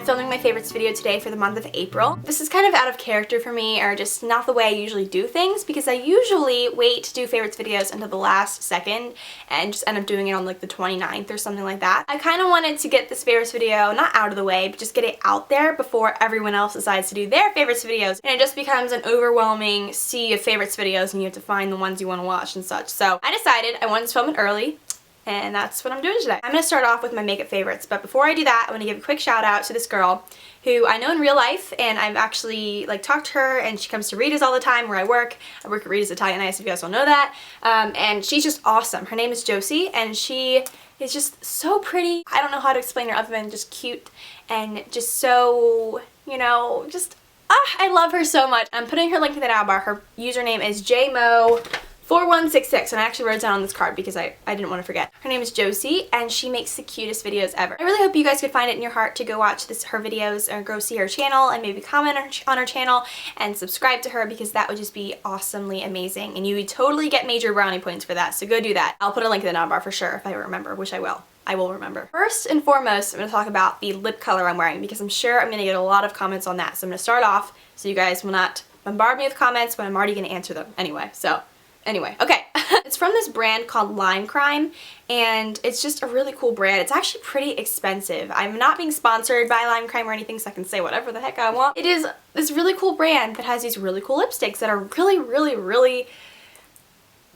filming my favorites video today for the month of April. This is kind of out of character for me, or just not the way I usually do things, because I usually wait to do favorites videos until the last second and just end up doing it on like the 29th or something like that. I kind of wanted to get this favorites video not out of the way, but just get it out there before everyone else decides to do their favorites videos, and it just becomes an overwhelming sea of favorites videos and you have to find the ones you want to watch and such. So I decided I wanted to film it early, and that's what I'm doing today. I'm going to start off with my makeup favorites, but before I do that, I want to give a quick shout out to this girl who I know in real life, and I've actually like talked to her, and she comes to Rita's all the time where I work. I work at Rita's Italian Ice, if you guys don't know that, and she's just awesome. Her name is Josie, and she is just so pretty. I don't know how to explain her other than just cute and just so, you know, just, I love her so much. I'm putting her link in the down bar. Her username is jmo4166, and I actually wrote it down on this card because I didn't want to forget. Her name is Josie, and she makes the cutest videos ever. I really hope you guys could find it in your heart to go watch her videos or go see her channel and maybe comment on her channel and subscribe to her, because that would just be awesomely amazing, and you would totally get major brownie points for that, so go do that. I'll put a link in the down bar for sure if I remember, which I will. I will remember. First and foremost, I'm going to talk about the lip color I'm wearing, because I'm sure I'm going to get a lot of comments on that. So I'm going to start off so you guys will not bombard me with comments, but I'm already going to answer them anyway. So anyway, okay. It's from this brand called Lime Crime, and it's just a really cool brand. It's actually pretty expensive. I'm not being sponsored by Lime Crime or anything, so I can say whatever the heck I want. It is this really cool brand that has these really cool lipsticks that are really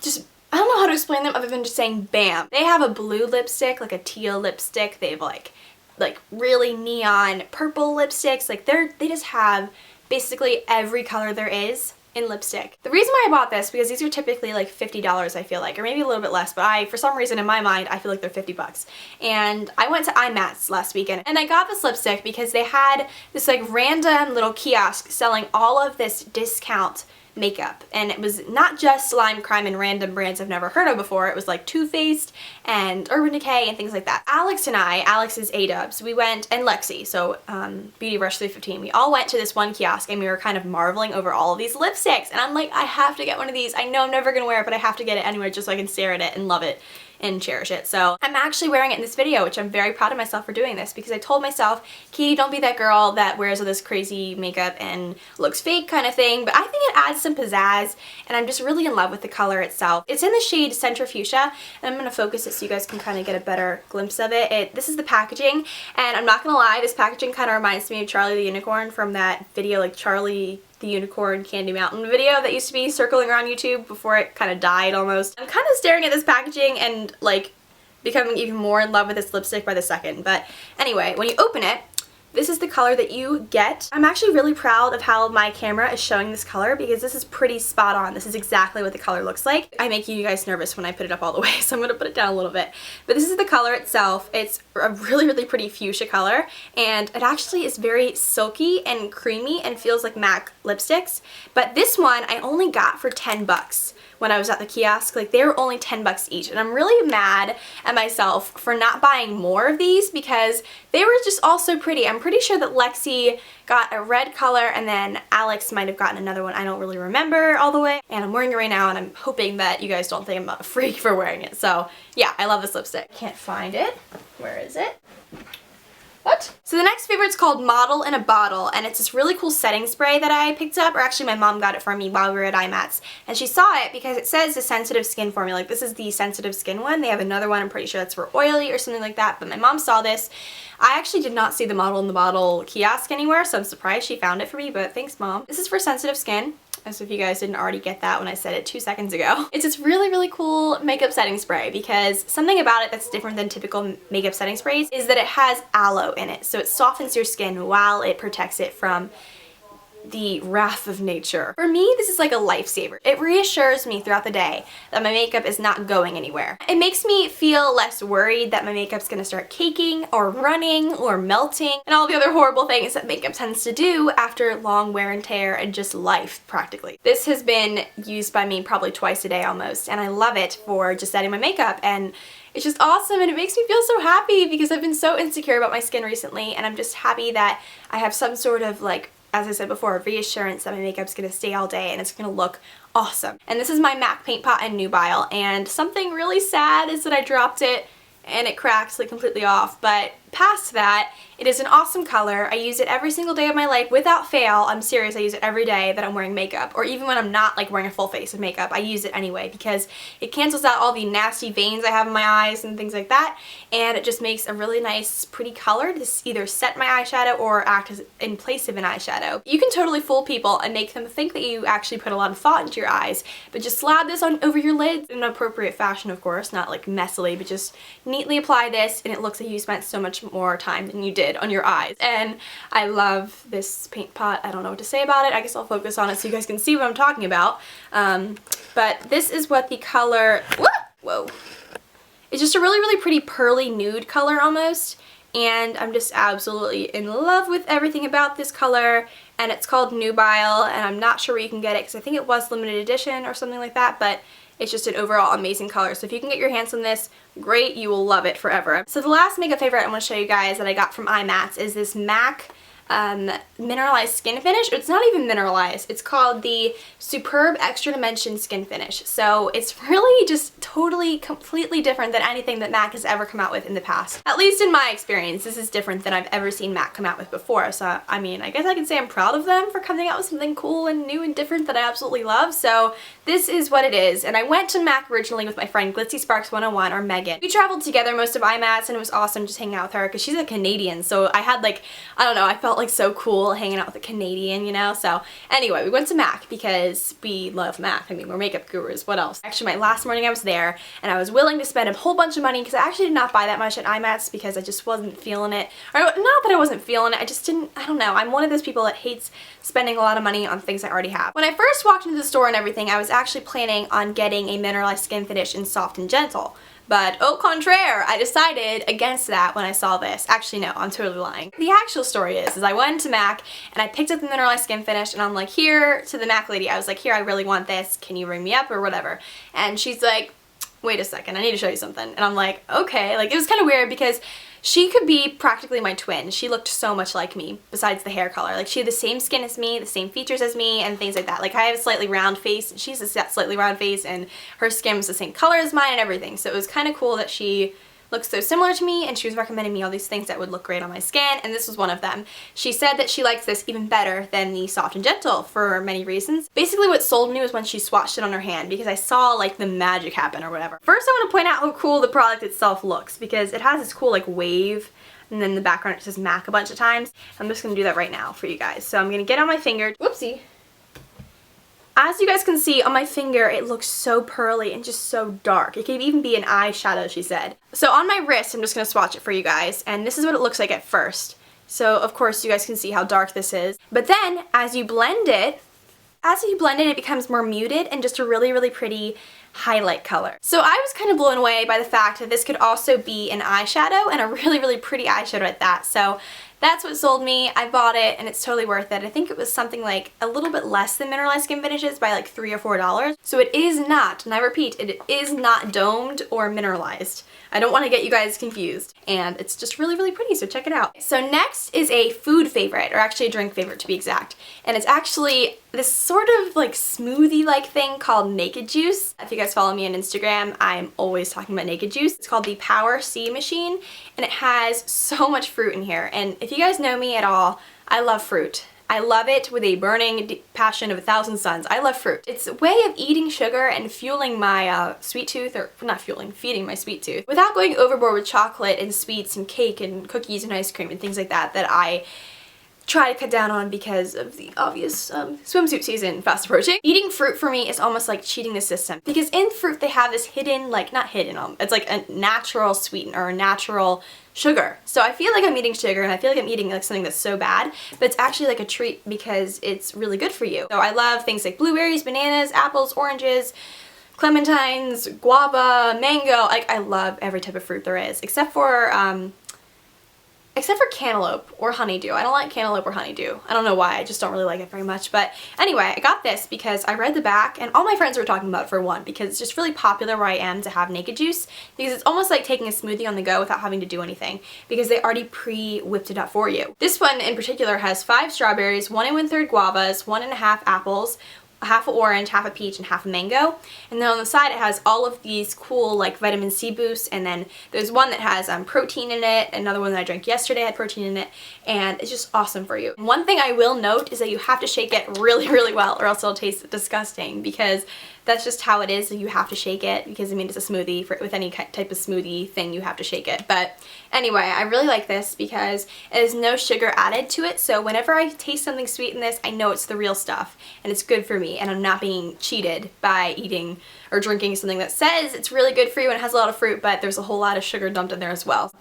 just, I don't know how to explain them other than just saying bam. They have a blue lipstick, like a teal lipstick. They have like really neon purple lipsticks. Like they just have basically every color there is in lipstick. The reason why I bought this, because these are typically like $50 I feel like, or maybe a little bit less, but for some reason in my mind I feel like they're 50 bucks. And I went to IMATS last weekend and I got this lipstick because they had this like random little kiosk selling all of this discount makeup, and it was not just Lime Crime and random brands I've never heard of before. It was like Too Faced and Urban Decay and things like that. Alex and I, Alex is A-dubs, we went, and Lexi, so Beauty Rush 315, we all went to this one kiosk and we were kind of marveling over all of these lipsticks, and I'm like, I have to get one of these. I know I'm never gonna wear it, but I have to get it anyway just so I can stare at it and love it and cherish it. So I'm actually wearing it in this video, which I'm very proud of myself for doing this, because I told myself, Katie, don't be that girl that wears all this crazy makeup and looks fake kind of thing, but I think it adds some pizzazz, and I'm just really in love with the color itself. It's in the shade Center Fuchsia, and I'm going to focus it so you guys can kind of get a better glimpse of it. This is the packaging, and I'm not going to lie, this packaging kind of reminds me of Charlie the Unicorn from that video, like Charlie the Unicorn Candy Mountain video that used to be circling around YouTube before it kind of died almost. I'm kind of staring at this packaging and like becoming even more in love with this lipstick by the second. But anyway, when you open it, this is the color that you get. I'm actually really proud of how my camera is showing this color, because this is pretty spot on. This is exactly what the color looks like. I make you guys nervous when I put it up all the way, so I'm going to put it down a little bit. But this is the color itself. It's a really pretty fuchsia color, and it actually is very silky and creamy and feels like MAC lipsticks. But this one I only got for 10 bucks. When I was at the kiosk. Like, they were only 10 bucks each, and I'm really mad at myself for not buying more of these, because they were just all so pretty. I'm pretty sure that Lexi got a red color, and then Alex might have gotten another one. I don't really remember all the way, and I'm wearing it right now, and I'm hoping that you guys don't think I'm a freak for wearing it. So yeah, I love this lipstick. Can't find it. Where is it? What? So the next favorite's called Model in a Bottle, and it's this really cool setting spray that I picked up, or actually my mom got it for me while we were at IMATS, and she saw it because it says the sensitive skin formula. Like, this is the sensitive skin one. They have another one, I'm pretty sure that's for oily or something like that, but my mom saw this. I actually did not see the Model in the Bottle kiosk anywhere, so I'm surprised she found it for me, but thanks, Mom. This is for sensitive skin, as if you guys didn't already get that when I said it 2 seconds ago. It's this really cool makeup setting spray, because something about it that's different than typical makeup setting sprays is that it has aloe in it, so it softens your skin while it protects it from the wrath of nature. For me, this is like a lifesaver. It reassures me throughout the day that my makeup is not going anywhere. It makes me feel less worried that my makeup's gonna start caking or running or melting and all the other horrible things that makeup tends to do after long wear and tear and just life, practically. This has been used by me probably twice a day almost, and I love it for just setting my makeup, and it's just awesome, and it makes me feel so happy because I've been so insecure about my skin recently, and I'm just happy that I have some sort of, like, as I said before, reassurance that my makeup's gonna stay all day and it's gonna look awesome. And this is my MAC paint pot and nubile, and something really sad is that I dropped it and it cracked like completely off, but past that, it is an awesome color. I use it every single day of my life without fail. I'm serious, I use it every day that I'm wearing makeup, or even when I'm not like wearing a full face of makeup, I use it anyway because it cancels out all the nasty veins I have in my eyes and things like that, and it just makes a really nice pretty color to either set my eyeshadow or act as in place of an eyeshadow. You can totally fool people and make them think that you actually put a lot of thought into your eyes, but just slab this on over your lids in an appropriate fashion, of course, not like messily, but just neatly apply this and it looks like you spent so much more time than you did on your eyes. And I love this paint pot. I don't know what to say about it. I guess I'll focus on it so you guys can see what I'm talking about. But this is what the color, whoa, it's just a really, really pretty pearly nude color almost. And I'm just absolutely in love with everything about this color, and it's called Nubile, and I'm not sure where you can get it because I think it was limited edition or something like that, but it's just an overall amazing color. So if you can get your hands on this, great, you will love it forever. So the last makeup favorite I want to show you guys that I got from iMats is this MAC mineralized skin finish. It's not even mineralized. It's called the Superb Extra Dimension Skin Finish. So it's really just totally, completely different than anything that MAC has ever come out with in the past. At least in my experience, this is different than I've ever seen MAC come out with before. So, I mean, I guess I can say I'm proud of them for coming out with something cool and new and different that I absolutely love. So this is what it is. And I went to MAC originally with my friend Glitzy Sparks 101, or Megan. We traveled together most of iMats, and it was awesome just hanging out with her because she's a Canadian. So I had like, I don't know, I felt like so cool hanging out with a Canadian, you know? So anyway, we went to MAC because we love MAC. I mean, we're makeup gurus. What else? Actually, my last morning I was there, and I was willing to spend a whole bunch of money because I actually did not buy that much at iMats because I just wasn't feeling it. Or not that I wasn't feeling it, I just didn't, I don't know. I'm one of those people that hates spending a lot of money on things I already have. When I first walked into the store and everything, I was actually planning on getting a mineralized skin finish in Soft and Gentle. But au contraire, I decided against that when I saw this. Actually, no, I'm totally lying. The actual story is I went to MAC and I picked up the mineralized skin finish, and I'm like, here, to the MAC lady, I was like, here, I really want this. Can you ring me up or whatever? And she's like, wait a second, I need to show you something. And I'm like, okay. Like, it was kind of weird because she could be practically my twin. She looked so much like me, besides the hair color. Like, she had the same skin as me, the same features as me, and things like that. Like, I have a slightly round face, and she's a slightly round face, and her skin was the same color as mine and everything. So it was kind of cool that she looks so similar to me, and she was recommending me all these things that would look great on my skin, and this was one of them. She said that she likes this even better than the Soft and Gentle for many reasons. Basically what sold me was when she swatched it on her hand, because I saw like the magic happen or whatever. First, I want to point out how cool the product itself looks, because it has this cool like wave, and then in the background it says MAC a bunch of times. I'm just going to do that right now for you guys. So I'm going to get on my finger. Whoopsie. As you guys can see on my finger, it looks so pearly and just so dark. It could even be an eyeshadow, she said. So on my wrist, I'm just going to swatch it for you guys, and this is what it looks like at first. So of course you guys can see how dark this is. But then as you blend it, it becomes more muted and just a really, really pretty highlight color. So I was kind of blown away by the fact that this could also be an eyeshadow, and a really, really pretty eyeshadow at that. So that's what sold me. I bought it, and it's totally worth it. I think it was something like a little bit less than mineralized skin finishes by like $3 or $4. So it is not, and I repeat, it is not domed or mineralized. I don't want to get you guys confused. And it's just really, really pretty, so check it out. So next is a food favorite, or actually a drink favorite to be exact. And it's actually this sort of like smoothie-like thing called Naked Juice. If you guys follow me on Instagram, I'm always talking about Naked Juice. It's called the Power C machine, and it has so much fruit in here. And if you guys know me at all, I love fruit. I love it with a burning passion of 1,000 suns. I love fruit. It's a way of eating sugar and fueling my sweet tooth, or not fueling, feeding my sweet tooth, without going overboard with chocolate and sweets and cake and cookies and ice cream and things like that that I try to cut down on because of the obvious swimsuit season fast approaching. Eating fruit for me is almost like cheating the system, because in fruit they have this hidden, like not hidden, it's like a natural sweetener or a natural sugar. So I feel like I'm eating sugar, and I feel like I'm eating like something that's so bad, but it's actually like a treat because it's really good for you. So I love things like blueberries, bananas, apples, oranges, clementines, guava, mango. Like, I love every type of fruit there is, except for cantaloupe or honeydew. I don't like cantaloupe or honeydew. I don't know why, I just don't really like it very much. But anyway, I got this because I read the back, and all my friends were talking about it for one, because it's just really popular where I am to have Naked Juice, because it's almost like taking a smoothie on the go without having to do anything, because they already pre-whipped it up for you. This one in particular has 5 strawberries, 1 1/3 guavas, 1 1/2 apples, half an orange, half a peach, and half a mango. And then on the side it has all of these cool like vitamin C boosts, and then there's one that has protein in it, another one that I drank yesterday had protein in it, and it's just awesome for you. One thing I will note is that you have to shake it really, really well or else it'll taste disgusting, because that's just how it is. You have to shake it because, I mean, it's a smoothie. With any type of smoothie thing, you have to shake it. But anyway, I really like this because it has no sugar added to it. So whenever I taste something sweet in this, I know it's the real stuff and it's good for me, and I'm not being cheated by eating or drinking something that says it's really good for you and it has a lot of fruit, but there's a whole lot of sugar dumped in there as well.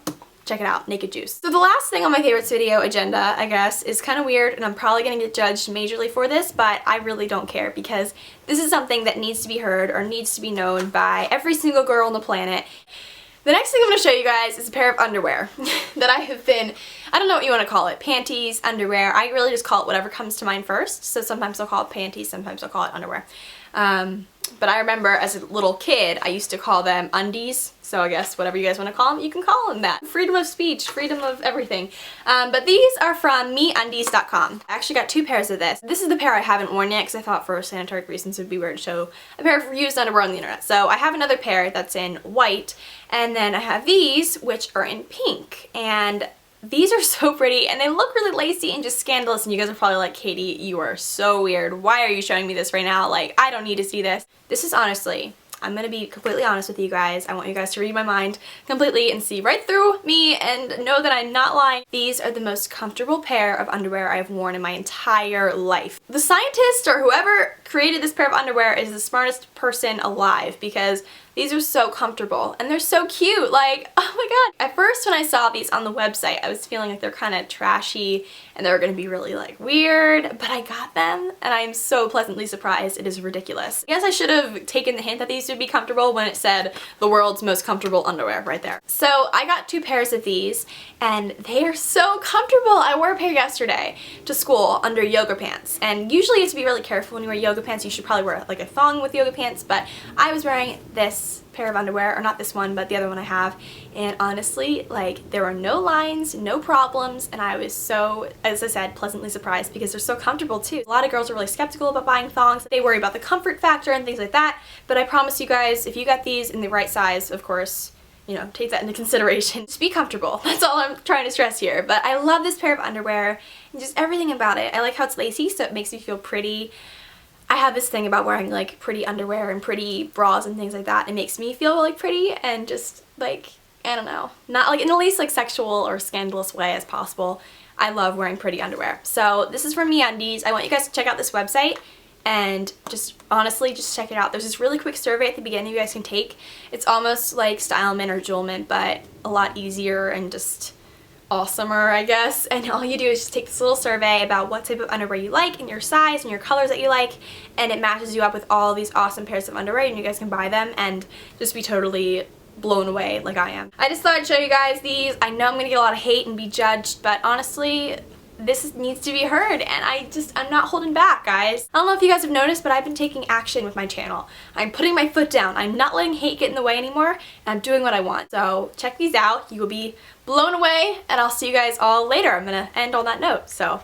Check it out, Naked Juice. So the last thing on my favorites video agenda, I guess, is kind of weird, and I'm probably going to get judged majorly for this, but I really don't care because this is something that needs to be heard or needs to be known by every single girl on the planet. The next thing I'm going to show you guys is a pair of underwear that I have been, I don't know what you want to call it, panties, underwear. I really just call it whatever comes to mind first. So sometimes I'll call it panties, sometimes I'll call it underwear. But I remember as a little kid, I used to call them undies. So I guess whatever you guys want to call them, you can call them that. Freedom of speech, freedom of everything. But these are from MeUndies.com. I actually got 2 pairs of this. This is the pair I haven't worn yet because I thought for sanitary reasons it would be weird to show a pair of used underwear on the internet. So I have another pair that's in white, and then I have these, which are in pink. And these are so pretty, and they look really lacy and just scandalous, and you guys are probably like, Katie, you are so weird. Why are you showing me this right now? Like, I don't need to see this. This is honestly, I'm gonna be completely honest with you guys. I want you guys to read my mind completely and see right through me and know that I'm not lying. These are the most comfortable pair of underwear I've worn in my entire life. The scientist or whoever created this pair of underwear is the smartest person alive, because these are so comfortable and they're so cute. Like, oh my god. At first when I saw these on the website, I was feeling like they're kind of trashy and they were going to be really like weird, but I got them and I'm so pleasantly surprised. It is ridiculous. I guess I should have taken the hint that these would be comfortable when it said the world's most comfortable underwear right there. So I got 2 pairs of these and they are so comfortable. I wore a pair yesterday to school under yoga pants, and usually you have to be really careful when you wear yoga pants. You should probably wear like a thong with yoga pants, but I was wearing this pair of underwear, or not this one, but the other one I have, and honestly, like, there were no lines, no problems, and I was so, as I said, pleasantly surprised because they're so comfortable too. A lot of girls are really skeptical about buying thongs. They worry about the comfort factor and things like that, but I promise you guys, if you got these in the right size, of course, you know, take that into consideration. Just be comfortable. That's all I'm trying to stress here. But I love this pair of underwear and just everything about it. I like how it's lacy, so it makes me feel pretty. I have this thing about wearing like pretty underwear and pretty bras and things like that. It makes me feel like pretty and just like, I don't know, not like in the least like sexual or scandalous way as possible. I love wearing pretty underwear. So this is from MeUndies. I want you guys to check out this website and just honestly just check it out. There's this really quick survey at the beginning you guys can take. It's almost like Stylement or Jewelment, but a lot easier and just awesomer, I guess. And all you do is just take this little survey about what type of underwear you like and your size and your colors that you like, and it matches you up with all these awesome pairs of underwear, and you guys can buy them and just be totally blown away like I am. I just thought I'd show you guys these. I know I'm gonna get a lot of hate and be judged, but honestly, this needs to be heard, and I'm not holding back, guys. I don't know if you guys have noticed, but I've been taking action with my channel. I'm putting my foot down. I'm not letting hate get in the way anymore, and I'm doing what I want. So check these out. You will be blown away, and I'll see you guys all later. I'm gonna end on that note, so